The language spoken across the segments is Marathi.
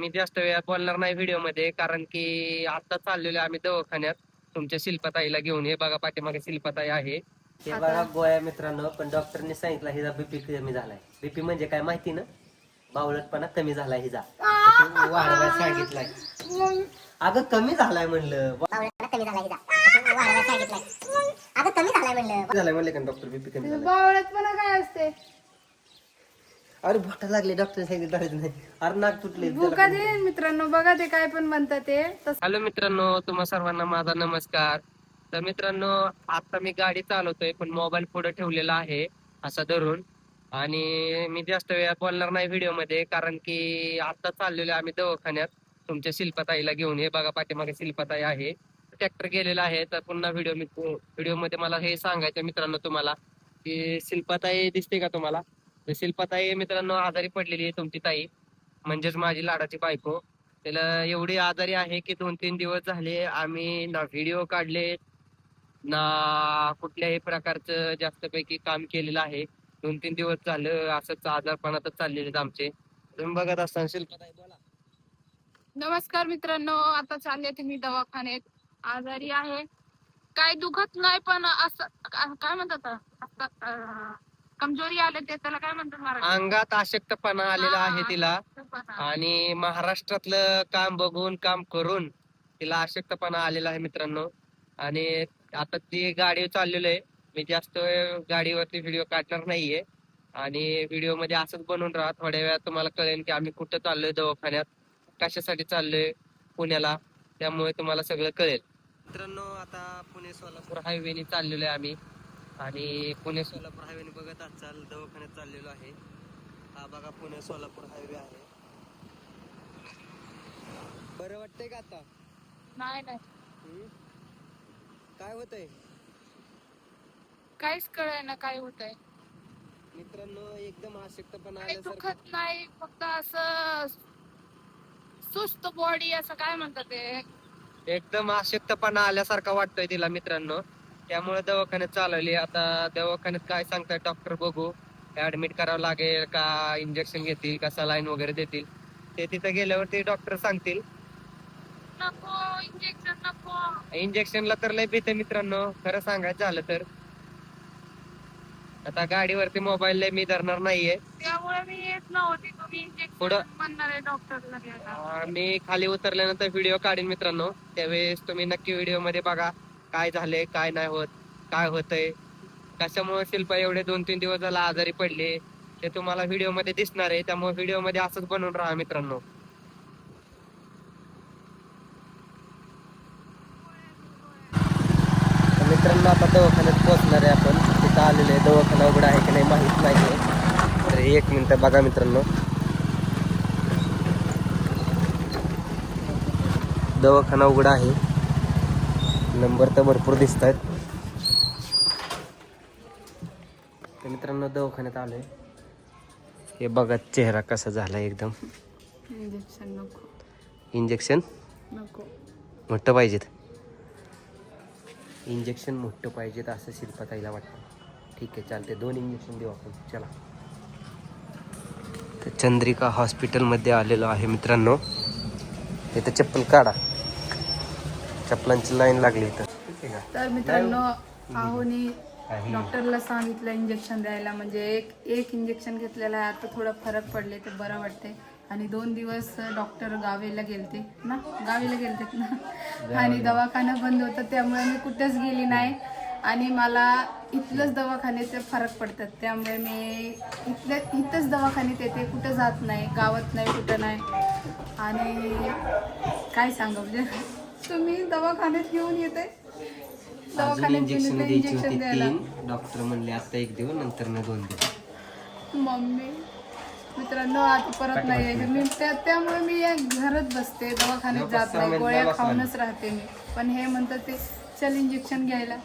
मी जास्त वेळ बोलणार नाही व्हिडिओ मध्ये, कारण की आता चाललेलो आम्ही दवाखान्यात तुमच्या शिल्पताईला घेऊन. हे बघा पाठीमागे शिल्पताई आहे. हे बघा गोळ्या मित्रांनो, पण डॉक्टरने सांगितलं हिचा बीपी कमी झालाय. बीपी म्हणजे काय माहिती ना, बावळटपणा कमी झालाय हिचा, वाढवायला सांगितलाय. अगं कमी झालाय म्हणलं, कमी झालाय हिचा, वाढवायला सांगितलाय. अगं कमी झालाय म्हणलं का डॉक्टर, बीपी कमी झालाय. बावळटपणा काय असते? अरे भोटा लागले, डॉक्टर सांगितलं नाही. अरे नाक तुटले. भूका दे मित्रांनो, बघा ते काय पण म्हणतात ते. हॅलो मित्रांनो, तुम्हा सर्वांना माझा नमस्कार. तर मित्रांनो, आता मी गाडी चालवतोय, पण मोबाईल पुढे ठेवलेला आहे असा धरून. आणि मी जास्त वेळ बोलणार नाही व्हिडिओ मध्ये, कारण की आता चाललेलो आम्ही दवाखान्यात तुमच्या शिल्पताईला घेऊन. हे बघा पाठीमागे शिल्पताई आहे. ट्रॅक्टर गेलेला आहे. तर पुन्हा व्हिडिओ मध्ये मला हे सांगायचं मित्रांनो तुम्हाला, की शिल्पताई दिसते का तुम्हाला? तर शिल्पताई मित्रांनो आजारी पडलेली आहे तुमची ताई, म्हणजेच माझी लाडाची बायको. त्याला एवढी आजारी आहे की 2-3 दिवस झाले आम्ही ना व्हिडिओ काढले ना कुठल्याही प्रकारचं जास्तपैकी काम केलेलं आहे. 2-3 दिवस झालं असंच आजारपणातच चाललेले आहेत आमचे. तुम्ही बघत असताना शिल्पताई बोला. नमस्कार मित्रांनो, आता चालले तुम्ही दवाखान्यात. आजारी आहे, काय दुखत नाही, पण असं काय म्हणतात, कमजोरी आले ते, त्याला काय म्हणतात? अंगात अशक्तपणा आलेला आहे तिला. आणि महाराष्ट्रातलं काम बघून काम करून तिला अशक्तपणा आलेला आहे मित्रांनो. आणि आता ती गाडी चाललेलो आहे. मी जास्त वेळ गाडीवरती व्हिडिओ काढणार नाहीये, आणि व्हिडिओ मध्ये असंच बनवून राहा. थोड्या वेळात तुम्हाला कळेल की आम्ही कुठं चाललोय दवाखान्यात, कशासाठी चाललोय पुण्याला, त्यामुळे तुम्हाला सगळं कळेल. मित्रांनो, आता पुणे सोलापूर हायवेने चाललेलो आहे आम्ही. आणि पुणे सोलापूर हायवेने बघत असाल दवाखान्यात चाललेलो आहे. हा बघा पुणे सोलापूर हायवे आहे. बरं वाटतंय का आता? नाही नाही, काय होतंय काहीच कळेना ना काय होतंय. मित्रांनो, एकदम अशक्तपणा काही आल्यासारखं. दुखत नाही, फक्त असं सुस्त बॉडी, असं काय म्हणतात ते, एकदम अशक्तपणा आल्यासारखा वाटतोय तिला मित्रांनो. त्यामुळे दवाखान्यात चालवली. आता दवाखान्यात काय सांगताय डॉक्टर बघू. ऍडमिट करावं लागेल का, इंजेक्शन घेतील का, सलाईन वगैरे देतील, ते तिथे गेल्यावरती डॉक्टर सांगतील. नको इंजेक्शन, नको. इंजेक्शनला तर लय भीते मित्रांनो, खरं सांगायचं झालं तर. आता गाडीवरती मोबाईल लय मी धरणार नाहीये, त्यामुळे मी येत नव्हती. तुम्ही पुढं इंजेक्शन म्हणणार आहे डॉक्टरला घ्यायला. मी खाली उतरल्यानंतर व्हिडिओ काढीन मित्रांनो. त्यावेळेस तुम्ही नक्की व्हिडिओ मध्ये बघा काय झालंय, काय नाही होत, काय होतंय, कशामुळे शिल्पा एवढे 2-3 दिवस झाला आजारी पडले, ते तुम्हाला व्हिडिओ मध्ये दिसणार आहे. त्यामुळे व्हिडिओ मध्ये असंच बनवून राहा मित्रांनो. मित्रांनो, आता दवाखान्यात पोहोचणार आहे आपण. तिथं आलेलं आहे, दवाखाना उघडा आहे की नाही माहित नाही. तर 1 मिनिट बघा मित्रांनो, दवाखाना उघडा आहे. नंबर तर भरपूर दिसत आहेत. तर मित्रांनो दवाखान्यात आलोय. हे बघा चेहरा कसा झाला एकदम. इंजेक्शन नको. इंजेक्शन नको. मोठं पाहिजेत. इंजेक्शन मोठं पाहिजेत असं शिल्पताईला वाटतं. ठीक आहे, चालते, 2 इंजेक्शन देऊ आपण. चला. तर चंद्रिका हॉस्पिटलमध्ये आलेलो आहे मित्रांनो. इथं चप्पल काढा, चप्पलांची लाईन लागली इथं. तर मित्रांनो, आहोनी डॉक्टरला सांगितलं इंजेक्शन द्यायला. म्हणजे एक इंजेक्शन घेतलेलं आहे. आता थोडं फरक पडले तर बरं वाटते. आणि 2 दिवस डॉक्टर गावीला गेलते ना, आणि दवाखाना बंद होता, त्यामुळे मी कुठेच गेली नाही. आणि मला इथलंच दवाखान्याचे फरक पडतात, त्यामुळे मी इथंच दवाखान्यात येते, कुठं जात नाही, गावात नाही, कुठं नाही. आणि काय सांगा, म्हणजे तुम्ही दवाखान्यात घेऊन येते, दवाखान्यात इंजेक्शन द्यायला. डॉक्टर म्हणले आता 1 देऊ, नंतर 2 देऊ. मम्मी मित्रांनो, आता परत नाही यायचं मी. त्यामुळे मी घरात बसते, दवाखान्यात जात नाही, गोळ्या खाऊनच राहते मी. पण हे म्हणतात ते चल इंजेक्शन घ्यायला.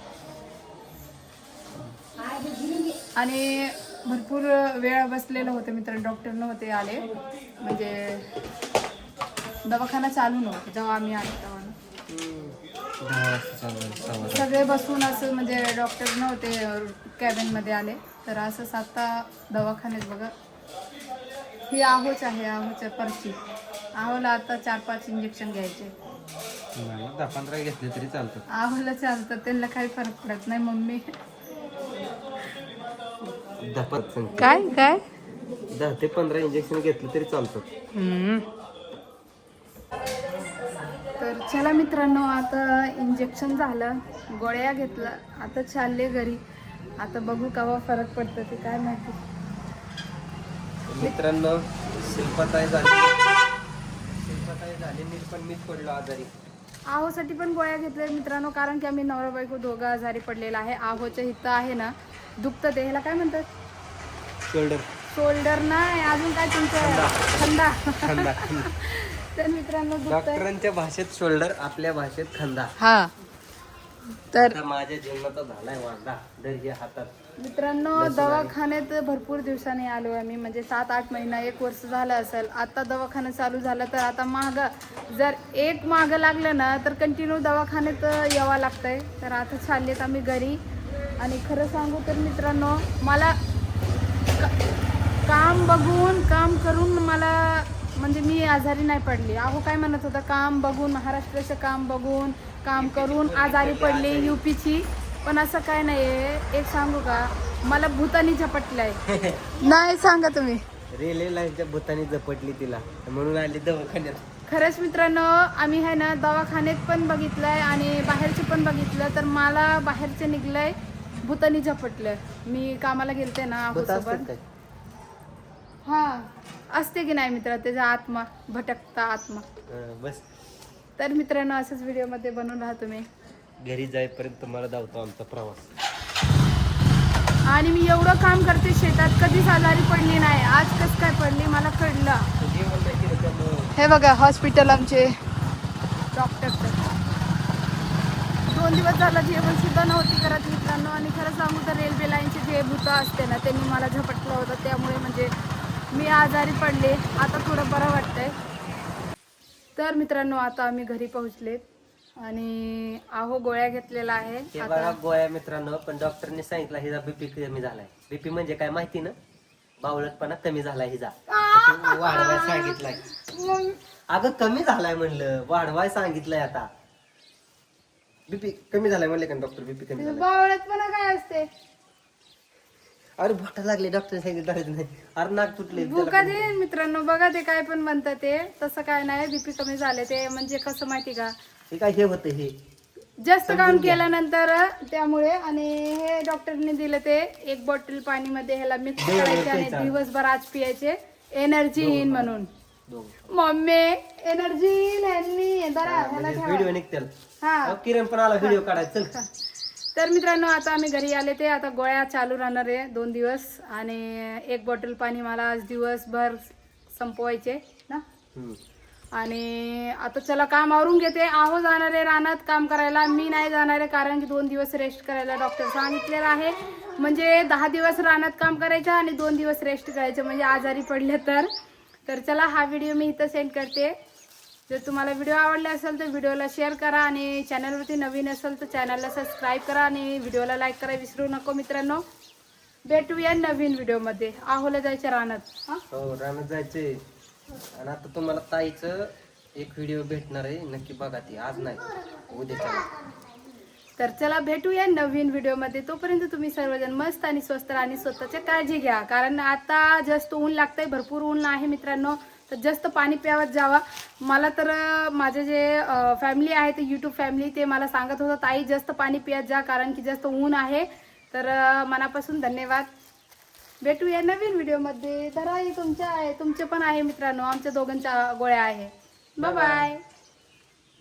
आणि भरपूर वेळा बसलेलं होतं मित्रांनो, डॉक्टर नव्हते आले, म्हणजे दवाखाना चालू नव्हता जेव्हा आम्ही आलो तेव्हा. सगळे बसून असं, म्हणजे डॉक्टर नव्हते, कॅबिन मध्ये आले. तर असंच आता दवाखान्यात बघा, ही आहोच आहे, आहोच्या पर्ची. आहोला आता 4-5 इंजेक्शन घ्यायचे. नाही 10-15 घेतले तरी चालतं. आहोला चालतं, त्यांना काही फरक पडत नाही. मम्मी 10 ते 15 इंजेक्शन घेतले तरी चालतं. तर चला मित्रांनो, आता इंजेक्शन झालं, गोळ्या घेतला, आता चालले घरी. आता बघू केव्हा फरक पडतं ते काय माहिती. मित्रांनो शिल्पाताई झाली मी पण मीच पडलो आजारी. आहोसाठी पण गोळ्या घेतल्या मित्रांनो, कारण की आम्ही नवरा बायको दोघं आजारी पडलेला आहे. आहोच्या हिथं आहे ना दुखतं ते, ह्याला काय म्हणतात, शोल्डर शोल्डर नाही, अजून काय तुमचं, खंदा. तर मित्रांनो दुखतंय. डॉक्टरांच्या भाषेत शोल्डर, आपल्या भाषेत खंदा. हा तर आता माझ्या जीवनाचा झालाय वांदा दर हे हातात. मित्रांनो दवाखान्यात भरपूर दिवसांनी आलो आम्ही, म्हणजे 7-8 महिना 1 वर्ष झालं असेल. आता दवाखाना चालू झाला तर आता जर एक मागं लागलं ना तर कंटिन्यू दवाखान्यात यावं लागतंय. तर आता चाललेत आम्ही घरी. आणि खरं सांगू तर मित्रांनो, मला काम बघून काम करून मला म्हणजे मी आजारी नाही पडली. अहो काय म्हणत होता, काम बघून, महाराष्ट्राचं काम बघून काम करून आजारी पडले यूपीची. पण असं काय नाहीये. एक सांगू का, मला भूतानी झपटलाय. नाही सांगा तुम्ही. रेल्वे लाईनच्या भूतानी झपटली तिला म्हणून आली दवाखान्यात. खरंच मित्रांनो, आम्ही आहे ना दवाखान्यात पण बघितलंय आणि बाहेरचे पण बघितलं, तर मला बाहेरचे निघलंय भूतानी झपटलं. मी कामाला गेलते ना भूत असतात आहोसोबत. काय? हा असते की नाही मित्र, त्याचा आत्मा, भटकता आत्मा. बस तर मित्रांनो असंच व्हिडिओमध्ये बनवून राहा तुम्ही. घरी जाईपर्यंत तुम्हाला धावतो आमचा प्रवास. आणि मी एवढं काम करते शेतात, कधीच आजारी पडली नाही. आज कसं काय पडली मला कळलं. जेवण नाही केलं त्यामुळं हे बघा हॉस्पिटल आमचे डॉक्टर 2 दिवस झालं जेवण सुद्धा नव्हती करत मित्रांनो. आणि खरं सांगू तर रेल्वे लाईनचे जे भूत असते ना त्यांनी मला झपटलं होतं, त्यामुळे म्हणजे मी आजारी पडले. आता थोडं बरं वाटतंय. तर मित्रांनो आता आम्ही घरी पोहोचले आणि आहो गोळ्या घेतलेला आहे. हे बघा गोळ्या मित्रांनो, पण डॉक्टरने सांगितलं हिचा बीपी कमी झालाय. बीपी म्हणजे काय माहिती ना, बावळटपणा कमी झालाय हिचा, वाढवाय सांगितलाय. अगं कमी झालाय म्हणलं, वाढवाय सांगितलंय. आता बीपी कमी झालाय म्हणले का डॉक्टर, बीपी कमी झालाय. बावळटपणा काय असते. अरे बोटा लागले, डॉक्टर सांगितलं नाही. अरे नाक तुटले. भूका दे मित्रांनो, बघा ते काय पण म्हणतात ते, तसं काय नाही. बीपी कमी झाले ते म्हणजे कसं माहिती का, हे काय हे होतं, हे जास्त काम केल्यानंतर त्यामुळे. आणि हे डॉक्टरने दिलं ते 1 बॉटल पाणीमध्ये ह्याला मिक्स करायचे आणि दिवसभर आज पियाचे, एनर्जी येईन म्हणून. मम्मी एनर्जी येईन व्हिडिओ निघतील. हा. किरण पण आला व्हिडिओ काढायचं. चल. तर मित्रांनो आता आम्ही घरी आले ते, आता गोळ्या चालू राहणार आहे 2 दिवस. आणि 1 बॉटल पाणी मला आज दिवसभर संपवायचे ना. आणि आता चला काम आवरून घेते. आहो जाणार आहे रानात काम करायला, मी नाही जाणार आहे, कारण की 2 दिवस रेस्ट करायला डॉक्टर सांगितलेलं आहे. म्हणजे 10 दिवस रानात काम करायचं आणि 2 दिवस रेस्ट करायचं, म्हणजे आजारी पडले तर चला हा व्हिडिओ मी इथं सेंड करते. जर तुम्हाला व्हिडिओ आवडला असेल तर व्हिडिओला शेअर करा आणि चॅनलवरती नवीन असेल तर चॅनलला सबस्क्राईब करा आणि व्हिडिओला लाईक करा विसरू नको मित्रांनो. भेटूया नवीन व्हिडिओमध्ये. आहोला जायचं रानात. हो रानात जायचंय. आणि आता तुम्हाला ताईचं एक व्हिडिओ भेटणार आहे, नक्की बघा ती. आज नाही, उद्या. तर चला भेटूया नवीन व्हिडिओमध्ये. तोपर्यंत तुम्ही सर्वजण मस्त आणि स्वस्त राहा आणि स्वतःची काळजी घ्या, कारण आता जास्त ऊन लागतंय, भरपूर ऊन आहे मित्रांनो. तर जास्त पाणी प्यावत जावा. मला तर माझे जे फॅमिली आहे ते यूट्यूब फॅमिली, ते मला सांगत होतं ताई जास्त पाणी पियत जा, कारण की जास्त ऊन आहे. तर मनापासून धन्यवाद. भेटूया नवीन व्हिडिओमध्ये. तर तुमचे पण आहे मित्रांनो, आमच्या दोघांच्या गोळ्या आहे. Bye bye.